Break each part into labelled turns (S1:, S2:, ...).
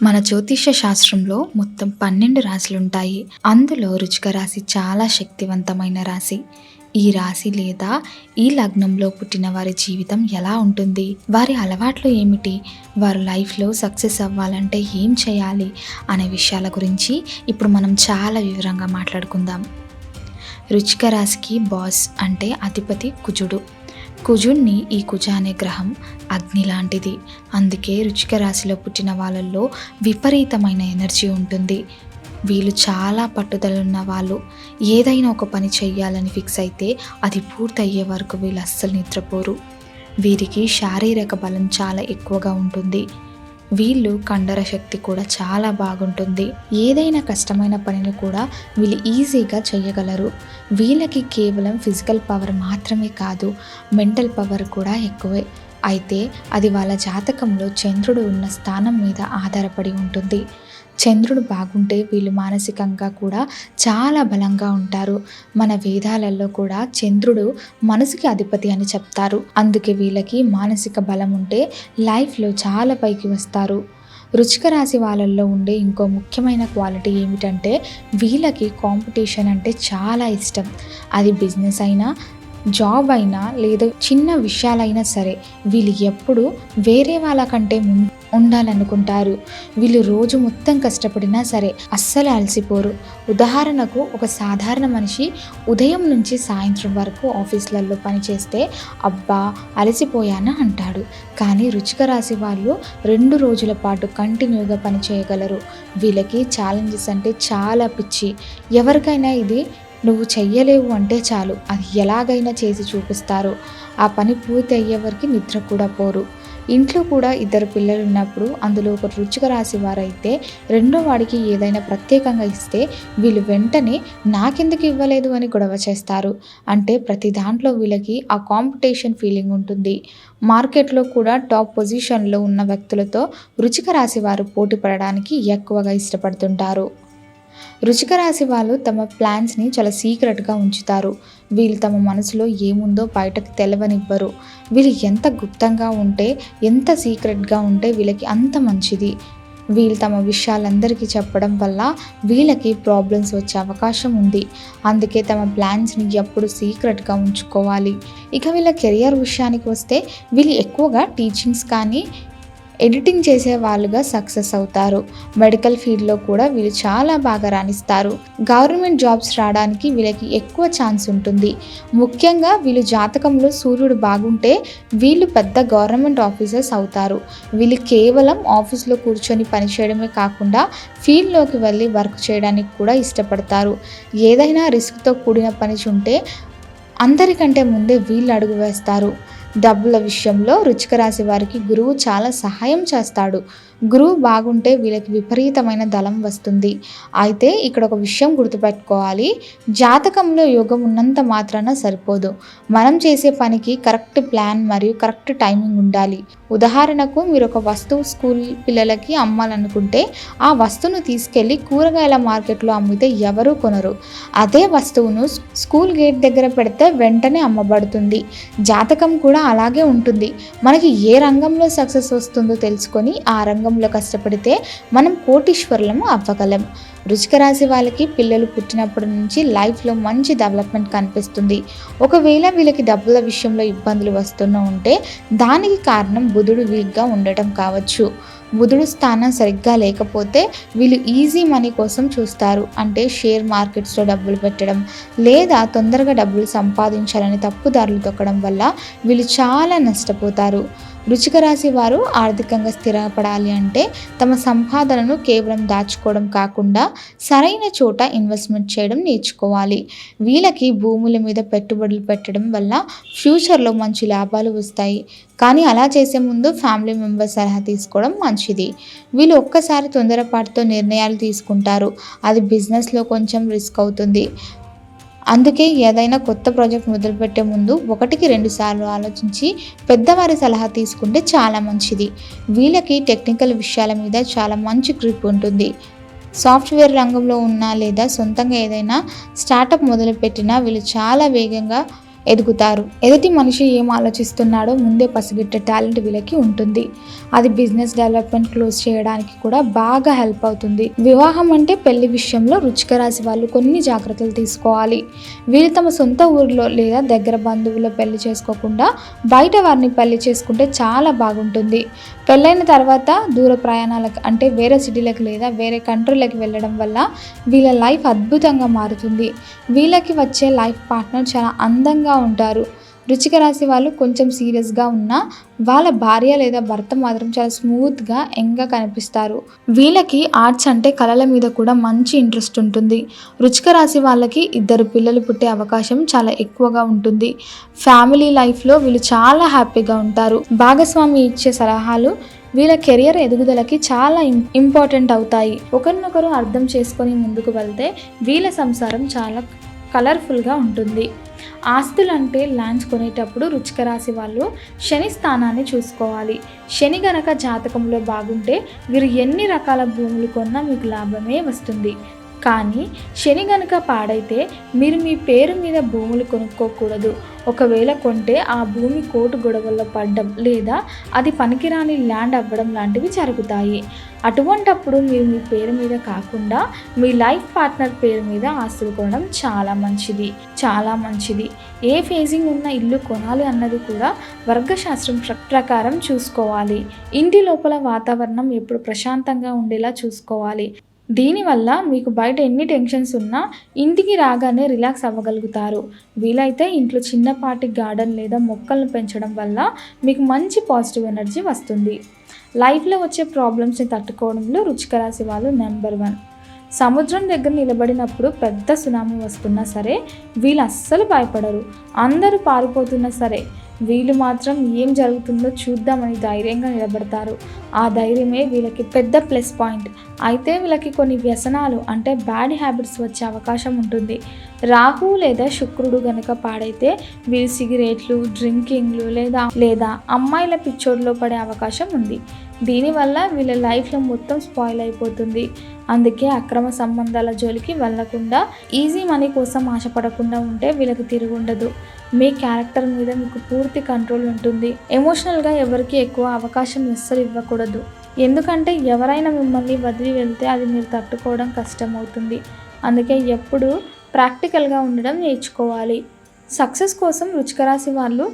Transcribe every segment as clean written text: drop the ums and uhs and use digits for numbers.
S1: మన జ్యోతిష్య శాస్త్రంలో మొత్తం 12 రాశులుంటాయి. అందులో వృశ్చిక రాశి చాలా శక్తివంతమైన రాశి. ఈ రాశి లేదా ఈ లగ్నంలో పుట్టిన వారి జీవితం ఎలా ఉంటుంది, వారి అలవాట్లు ఏమిటి, వారు లైఫ్లో సక్సెస్ అవ్వాలంటే ఏం చేయాలి అనే విషయాల గురించి ఇప్పుడు మనం చాలా వివరంగా మాట్లాడుకుందాం. వృశ్చిక రాశికి బాస్ అంటే అధిపతి కుజుడు. కుజుడిని ఈ కుజ అనే గ్రహం అగ్ని లాంటిది. అందుకే వృశ్చిక రాశిలో పుట్టిన వాళ్ళల్లో విపరీతమైన ఎనర్జీ ఉంటుంది. వీళ్ళు చాలా పట్టుదల వాళ్ళు. ఏదైనా ఒక పని చెయ్యాలని ఫిక్స్ అయితే అది పూర్తయ్యే వరకు వీళ్ళు అస్సలు నిద్రపోరు. వీరికి శారీరక బలం చాలా ఎక్కువగా ఉంటుంది. వీళ్ళు కండర శక్తి కూడా చాలా బాగుంటుంది. ఏదైనా కష్టమైన పనిని కూడా వీళ్ళు ఈజీగా చేయగలరు. వీళ్ళకి కేవలం ఫిజికల్ పవర్ మాత్రమే కాదు, మెంటల్ పవర్ కూడా ఎక్కువే. అయితే అది వాళ్ళ జాతకంలో చంద్రుడు ఉన్న స్థానం మీద ఆధారపడి ఉంటుంది. చంద్రుడు బాగుంటే వీళ్ళు మానసికంగా కూడా చాలా బలంగా ఉంటారు. మన వేదాలలో కూడా చంద్రుడు మనసుకి అధిపతి అని చెప్తారు. అందుకే వీళ్ళకి మానసిక బలం ఉంటే లైఫ్లో చాలా పైకి వస్తారు. వృశ్చిక రాశి వాళ్ళల్లో ఉండే ఇంకో ముఖ్యమైన క్వాలిటీ ఏమిటంటే వీళ్ళకి కాంపిటీషన్ అంటే చాలా ఇష్టం. అది బిజినెస్ అయినా, జాబ్ అయినా లేదా చిన్న విషయాలైనా సరే వీళ్ళు ఎప్పుడు వేరే వాళ్ళకంటే ఉండాలనుకుంటారు. వీళ్ళు రోజు మొత్తం కష్టపడినా సరే అస్సలు అలసిపోరు. ఉదాహరణకు ఒక సాధారణ మనిషి ఉదయం నుంచి సాయంత్రం వరకు ఆఫీసులలో పనిచేస్తే అబ్బా అలసిపోయాను అంటాడు. కానీ వృశ్చిక రాశి వాళ్ళు 2 రోజుల పాటు కంటిన్యూగా పని చేయగలరు. వీళ్ళకి ఛాలెంజెస్ అంటే చాలా పిచ్చి. ఎవరికైనా ఇది నువ్వు చెయ్యలేవు అంటే చాలు, అది ఎలాగైనా చేసి చూపిస్తారు. ఆ పని పూర్తి అయ్యే వరకు నిద్ర కూడా పోరు. ఇంట్లో కూడా 2 పిల్లలు ఉన్నప్పుడు అందులో ఒక వృశ్చిక రాశి వారైతే రెండో వాడికి ఏదైనా ప్రత్యేకంగా ఇస్తే వీళ్ళు వెంటనే నాకెందుకు ఇవ్వలేదు అని గొడవ చేస్తారు. అంటే ప్రతి దాంట్లో వీళ్ళకి ఆ కాంపిటీషన్ ఫీలింగ్ ఉంటుంది. మార్కెట్లో కూడా టాప్ పొజిషన్లో ఉన్న వ్యక్తులతో వృశ్చిక రాశి వారు పోటీ పడడానికి ఎక్కువగా ఇష్టపడుతుంటారు. వృశ్చిక రాశి వాళ్ళు తమ ప్లాన్స్ని చాలా సీక్రెట్గా ఉంచుతారు. వీళ్ళు తమ మనసులో ఏముందో బయటకు తెలవనివ్వరు. వీళ్ళు ఎంత గుప్తంగా ఉంటే, ఎంత సీక్రెట్గా ఉంటే వీళ్ళకి అంత మంచిది. వీళ్ళు తమ విషయాలందరికీ చెప్పడం వల్ల వీళ్ళకి ప్రాబ్లమ్స్ వచ్చే అవకాశం ఉంది. అందుకే తమ ప్లాన్స్ని ఎప్పుడు సీక్రెట్గా ఉంచుకోవాలి. ఇక వీళ్ళ కెరియర్ విషయానికి వస్తే వీళ్ళు ఎక్కువగా టీచింగ్స్ కానీ ఎడిటింగ్ చేసే వాళ్ళుగా సక్సెస్ అవుతారు. మెడికల్ ఫీల్డ్లో కూడా వీళ్ళు చాలా బాగా రాణిస్తారు. గవర్నమెంట్ జాబ్స్ రావడానికి వీళ్ళకి ఎక్కువ ఛాన్స్ ఉంటుంది. ముఖ్యంగా వీళ్ళు జాతకంలో సూర్యుడు బాగుంటే వీళ్ళు పెద్ద గవర్నమెంట్ ఆఫీసర్స్ అవుతారు. వీళ్ళు కేవలం ఆఫీస్లో కూర్చొని పనిచేయడమే కాకుండా ఫీల్డ్లోకి వెళ్ళి వర్క్ చేయడానికి కూడా ఇష్టపడతారు. ఏదైనా రిస్క్తో కూడిన పని ఉంటే అందరికంటే ముందే వీళ్ళు అడుగు వేస్తారు. డబ్బుల విషయంలో వృశ్చిక రాశి వారికి గురువు చాలా సహాయం చేస్తాడు. గురువు బాగుంటే వీళ్ళకి విపరీతమైన ధనం వస్తుంది. అయితే ఇక్కడ ఒక విషయం గుర్తుపెట్టుకోవాలి, జాతకంలో యోగం ఉన్నంత మాత్రాన సరిపోదు. మనం చేసే పనికి కరెక్ట్ ప్లాన్ మరియు కరెక్ట్ టైమింగ్ ఉండాలి. ఉదాహరణకు మీరు ఒక వస్తువు స్కూల్ పిల్లలకి అమ్మాలనుకుంటే ఆ వస్తువును తీసుకెళ్ళి కూరగాయల మార్కెట్లో అమ్మితే ఎవరూ కొనరు. అదే వస్తువును స్కూల్ గేట్ దగ్గర పెడితే వెంటనే అమ్మబడుతుంది. జాతకం కూడా అలాగే ఉంటుంది. మనకి ఏ రంగంలో సక్సెస్ వస్తుందో తెలుసుకొని ఆ రంగంలో కష్టపడితే మనం కోటీశ్వరులము అవ్వగలం. వృశ్చిక రాశి వాళ్ళకి పిల్లలు పుట్టినప్పటి నుంచి లైఫ్లో మంచి డెవలప్మెంట్ కనిపిస్తుంది. ఒకవేళ వీళ్ళకి డబ్బుల విషయంలో ఇబ్బందులు వస్తూనే ఉంటే దానికి కారణం బుధుడు వీక్గా ఉండటం కావచ్చు. బుధుడు స్థానం సరిగ్గా లేకపోతే వీళ్ళు ఈజీ మనీ కోసం చూస్తారు. అంటే షేర్ మార్కెట్స్లో డబ్బులు పెట్టడం లేదా తొందరగా డబ్బులు సంపాదించాలని తప్పుదారులు తొక్కడం వల్ల వీళ్ళు చాలా నష్టపోతారు. వృశ్చిక రాశి వారు ఆర్థికంగా స్థిరపడాలి అంటే తమ సంపాదనను కేవలం దాచుకోవడం కాకుండా సరైన చోట ఇన్వెస్ట్మెంట్ చేయడం నేర్చుకోవాలి. వీళ్ళకి భూముల మీద పెట్టుబడులు పెట్టడం వల్ల ఫ్యూచర్లో మంచి లాభాలు వస్తాయి. కానీ అలా చేసే ముందు ఫ్యామిలీ మెంబర్స్ సలహా తీసుకోవడం మంచిది. వీళ్ళు ఒక్కసారి తొందరపాటుతో నిర్ణయాలు తీసుకుంటారు. అది బిజినెస్లో కొంచెం రిస్క్ అవుతుంది. అందుకే ఏదైనా కొత్త ప్రాజెక్ట్ మొదలుపెట్టే ముందు 1-2 సార్లు ఆలోచించి పెద్దవారి సలహా తీసుకుంటే చాలా మంచిది. వీళ్ళకి టెక్నికల్ విషయాల మీద చాలా మంచి గ్రిప్ ఉంటుంది. సాఫ్ట్వేర్ రంగంలో ఉన్నా లేదా సొంతంగా ఏదైనా స్టార్టప్ మొదలుపెట్టినా వీళ్ళు చాలా వేగంగా ఎదుగుతారు. ఎదుటి మనిషి ఏం ఆలోచిస్తున్నాడో ముందే పసిగట్టే టాలెంట్ వీళ్ళకి ఉంటుంది. అది బిజినెస్ డెవలప్మెంట్ క్లోజ్ చేయడానికి కూడా బాగా హెల్ప్ అవుతుంది. వివాహం అంటే పెళ్లి విషయంలో వృశ్చిక రాశి వాళ్ళు కొన్ని జాగ్రత్తలు తీసుకోవాలి. వీళ్ళు తమ సొంత ఊరిలో లేదా దగ్గర బంధువుల్లో పెళ్లి చేసుకోకుండా బయట వారిని పెళ్లి చేసుకుంటే చాలా బాగుంటుంది. పెళ్ళైన తర్వాత దూర ప్రయాణాలకు అంటే వేరే సిటీలకు లేదా వేరే కంట్రీలకు వెళ్ళడం వల్ల వీళ్ళ లైఫ్ అద్భుతంగా మారుతుంది. వీళ్ళకి వచ్చే లైఫ్ పార్ట్నర్ చాలా అందంగా ఉంటారు. వృశ్చిక రాశి వాళ్ళు కొంచెం సీరియస్గా ఉన్నా వాళ్ళ భార్య లేదా భర్త మాత్రం చాలా స్మూత్గా యంగ్గా కనిపిస్తారు. వీళ్ళకి ఆర్ట్స్ అంటే కళల మీద కూడా మంచి ఇంట్రెస్ట్ ఉంటుంది. వృశ్చిక రాశి వాళ్ళకి 2 పిల్లలు పుట్టే అవకాశం చాలా ఎక్కువగా ఉంటుంది. ఫ్యామిలీ లైఫ్లో వీళ్ళు చాలా హ్యాపీగా ఉంటారు. భాగస్వామి ఇచ్చే సలహాలు వీళ్ళ కెరియర్ ఎదుగుదలకి చాలా ఇంపార్టెంట్ అవుతాయి. ఒకరినొకరు అర్థం చేసుకొని ముందుకు వెళ్తే వీళ్ళ సంసారం చాలా కలర్ఫుల్గా ఉంటుంది. ఆస్తులు అంటే ల్యాండ్స్ కొనేటప్పుడు వృశ్చిక రాశి వాళ్ళు శని స్థానాన్ని చూసుకోవాలి. శని గనక జాతకంలో బాగుంటే వీరు ఎన్ని రకాల భూములు కొన్నా మీకు లాభమే వస్తుంది. కానీ శని గనక పాడైతే మీరు మీ పేరు మీద భూములు కొనుక్కోకూడదు. ఒకవేళ కొంటే ఆ భూమి కోర్టు గొడవల్లో పడడం లేదా అది పనికిరాని ల్యాండ్ అవ్వడం లాంటివి జరుగుతాయి. అటువంటప్పుడు మీరు మీ పేరు మీద కాకుండా మీ లైఫ్ పార్ట్నర్ పేరు మీద ఆస్తులు కొనడం చాలా మంచిది. ఏ ఫేజింగ్ ఉన్న ఇల్లు కొనాలి అన్నది కూడా వర్గశాస్త్రం ప్రకారం చూసుకోవాలి. ఇంటి లోపల వాతావరణం ఎప్పుడు ప్రశాంతంగా ఉండేలా చూసుకోవాలి. దీనివల్ల మీకు బయట ఎన్ని టెన్షన్స్ ఉన్నా ఇంటికి రాగానే రిలాక్స్ అవ్వగలుగుతారు. వీలైతే ఇంట్లో చిన్నపాటి గార్డెన్ లేదా మొక్కలను పెంచడం వల్ల మీకు మంచి పాజిటివ్ ఎనర్జీ వస్తుంది. లైఫ్లో వచ్చే ప్రాబ్లమ్స్ని తట్టుకోవడంలో వృశ్చిక రాశి వాళ్ళు నెంబర్ 1. సముద్రం దగ్గర నిలబడినప్పుడు పెద్ద సునామీ వస్తున్నా సరే వీళ్ళు అస్సలు భయపడరు. అందరూ పారిపోతున్నా సరే వీళ్ళు మాత్రం ఏం జరుగుతుందో చూద్దామని ధైర్యంగా నిలబడతారు. ఆ ధైర్యమే వీళ్ళకి పెద్ద ప్లస్ పాయింట్. అయితే వీళ్ళకి కొన్ని వ్యసనాలు అంటే బ్యాడ్ హ్యాబిట్స్ వచ్చే అవకాశం ఉంటుంది. రాహు లేదా శుక్రుడు గనక పాడైతే వీళ్ళు సిగరెట్లు, డ్రింకింగ్లు లేదా అమ్మాయిల పిచ్చోడ్లో పడే అవకాశం ఉంది. దీనివల్ల వీళ్ళ లైఫ్లో మొత్తం స్పాయిల్ అయిపోతుంది. అందుకే అక్రమ సంబంధాల జోలికి వెళ్ళకుండా ఈజీ మనీ కోసం ఆశపడకుండా ఉంటే వీళ్ళకి తిరుగుండదు. మీ క్యారెక్టర్ మీద మీకు పూర్తి కంట్రోల్ ఉంటుంది. ఎమోషనల్గా ఎవరికి ఎక్కువ అవకాశం అస్సలు ఇవ్వకూడదు. ఎందుకంటే ఎవరైనా మిమ్మల్ని వదిలి వెళ్తే అది మీరు తట్టుకోవడం కష్టమవుతుంది. అందుకే ఎప్పుడూ ప్రాక్టికల్గా ఉండడం నేర్చుకోవాలి. సక్సెస్ కోసం వృశ్చిక రాశి వాళ్ళు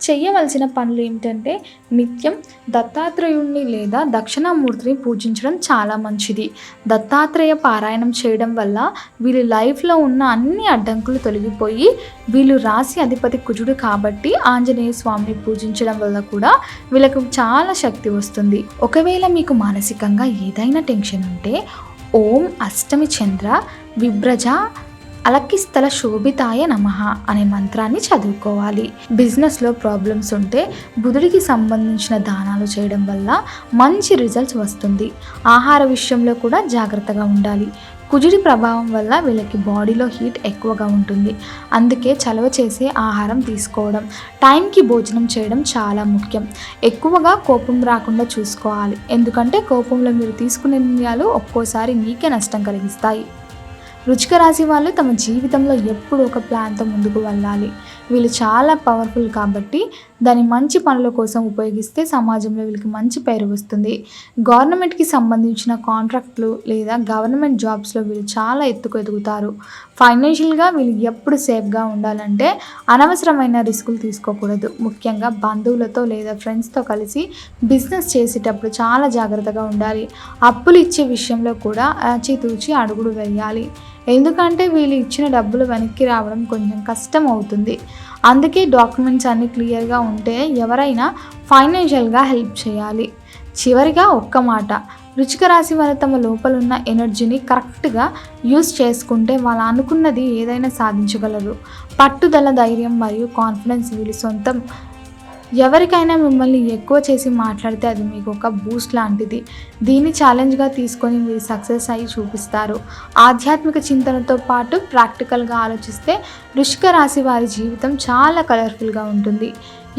S1: చేయవలసిన పనులు ఏమిటంటే నిత్యం దత్తాత్రేయుణ్ణి లేదా దక్షిణామూర్తిని పూజించడం చాలా మంచిది. దత్తాత్రేయ పారాయణం చేయడం వల్ల వీళ్ళ లైఫ్లో ఉన్న అన్ని అడ్డంకులు తొలగిపోయి వీళ్ళు రాశి అధిపతి కుజుడు కాబట్టి ఆంజనేయ స్వామిని పూజించడం వల్ల కూడా వీళ్ళకు చాలా శక్తి వస్తుంది. ఒకవేళ మీకు మానసికంగా ఏదైనా టెన్షన్ ఉంటే ఓం అష్టమి చంద్ర విభ్రజ అలకిస్థల శోభితాయ నమః అనే మంత్రాన్ని చదువుకోవాలి. బిజినెస్లో ప్రాబ్లమ్స్ ఉంటే బుధుడికి సంబంధించిన దానాలు చేయడం వల్ల మంచి రిజల్ట్స్ వస్తుంది. ఆహార విషయంలో కూడా జాగ్రత్తగా ఉండాలి. కుజుడి ప్రభావం వల్ల వీళ్ళకి బాడీలో హీట్ ఎక్కువగా ఉంటుంది. అందుకే చలవ చేసే ఆహారం తీసుకోవడం, టైంకి భోజనం చేయడం చాలా ముఖ్యం. ఎక్కువగా కోపం రాకుండా చూసుకోవాలి. ఎందుకంటే కోపంలో మీరు తీసుకునే నిర్ణయాలు ఒక్కోసారి మీకే నష్టం కలిగిస్తాయి. వృశ్చిక రాశి వాళ్ళు తమ జీవితంలో ఎప్పుడు ఒక ప్లాన్తో ముందుకు వెళ్ళాలి. వీళ్ళు చాలా పవర్ఫుల్ కాబట్టి దాన్ని మంచి పనుల కోసం ఉపయోగిస్తే సమాజంలో వీళ్ళకి మంచి పేరు వస్తుంది. గవర్నమెంట్కి సంబంధించిన కాంట్రాక్ట్లు లేదా గవర్నమెంట్ జాబ్స్లో వీళ్ళు చాలా ఎదుగుతారు. ఫైనాన్షియల్గా వీళ్ళు ఎప్పుడు సేఫ్గా ఉండాలంటే అనవసరమైన రిస్కులు తీసుకోకూడదు. ముఖ్యంగా బంధువులతో లేదా ఫ్రెండ్స్తో కలిసి బిజినెస్ చేసేటప్పుడు చాలా జాగ్రత్తగా ఉండాలి. అప్పులు ఇచ్చే విషయంలో కూడా ఆచితూచి అడుగులు వేయాలి. ఎందుకంటే వీళ్ళు ఇచ్చిన డబ్బులు వెనక్కి రావడం కొంచెం కష్టం అవుతుంది. అందుకే డాక్యుమెంట్స్ అన్నీ క్లియర్గా ఉంటే ఎవరైనా ఫైనాన్షియల్గా హెల్ప్ చేయాలి. చివరిగా ఒక్క మాట, వృశ్చిక రాశి వారు తమ లోపల ఉన్న ఎనర్జీని కరెక్ట్గా యూస్ చేసుకుంటే వాళ్ళు అనుకున్నది ఏదైనా సాధించగలరు. పట్టుదల, ధైర్యం మరియు కాన్ఫిడెన్స్ వీళ్ళు సొంతం. ఎవరికైనా మిమ్మల్ని ఎక్కువ చేసి మాట్లాడితే అది మీకు ఒక బూస్ట్ లాంటిది. దీన్ని ఛాలెంజ్గా తీసుకొని మీరు సక్సెస్ అయ్యి చూపిస్తారు. ఆధ్యాత్మిక చింతనతో పాటు ప్రాక్టికల్గా ఆలోచిస్తే వృశ్చిక రాశి వారి జీవితం చాలా కలర్ఫుల్గా ఉంటుంది.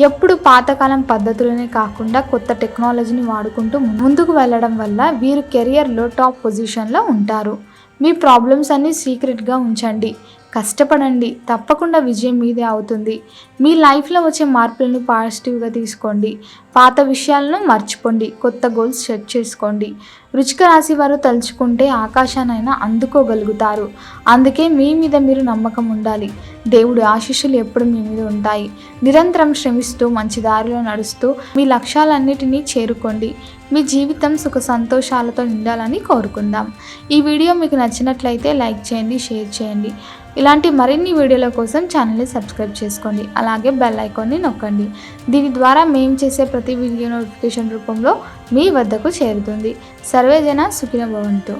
S1: ఎప్పుడు పాతకాలం పద్ధతులనే కాకుండా కొత్త టెక్నాలజీని వాడుకుంటూ ముందుకు వెళ్ళడం వల్ల వీరు కెరియర్లో టాప్ పొజిషన్లో ఉంటారు. మీ ప్రాబ్లమ్స్ అన్నీ సీక్రెట్గా ఉంచండి, కష్టపడండి, తప్పకుండా విజయం మీదే అవుతుంది. మీ లైఫ్లో వచ్చే మార్పులను పాజిటివ్గా తీసుకోండి. పాత విషయాలను మర్చిపోండి, కొత్త గోల్స్ సెట్ చేసుకోండి. వృశ్చిక రాశి వారు తలుచుకుంటే ఆకాశానైనా అందుకోగలుగుతారు. అందుకే మీ మీద మీరు నమ్మకం ఉండాలి. దేవుడి ఆశీస్సులు ఎప్పుడు మీ మీద ఉంటాయి. నిరంతరం శ్రమిస్తూ మంచి దారిలో నడుస్తూ మీ లక్ష్యాలన్నిటినీ చేరుకోండి. మీ జీవితం సుఖ సంతోషాలతో నిండాలని కోరుకుందాం. ఈ వీడియో మీకు నచ్చినట్లయితే లైక్ చేయండి, షేర్ చేయండి. ఇలాంటి మరిన్ని వీడియోల కోసం ఛానల్ని సబ్స్క్రైబ్ చేసుకోండి. అలాగే బెల్ ఐకాన్ని నొక్కండి. దీని ద్వారా మేము చేసే ప్రతి వీడియో నోటిఫికేషన్ రూపంలో మీ వద్దకు చేరుతుంది. సర్వేజన సుఖినో భవంతు.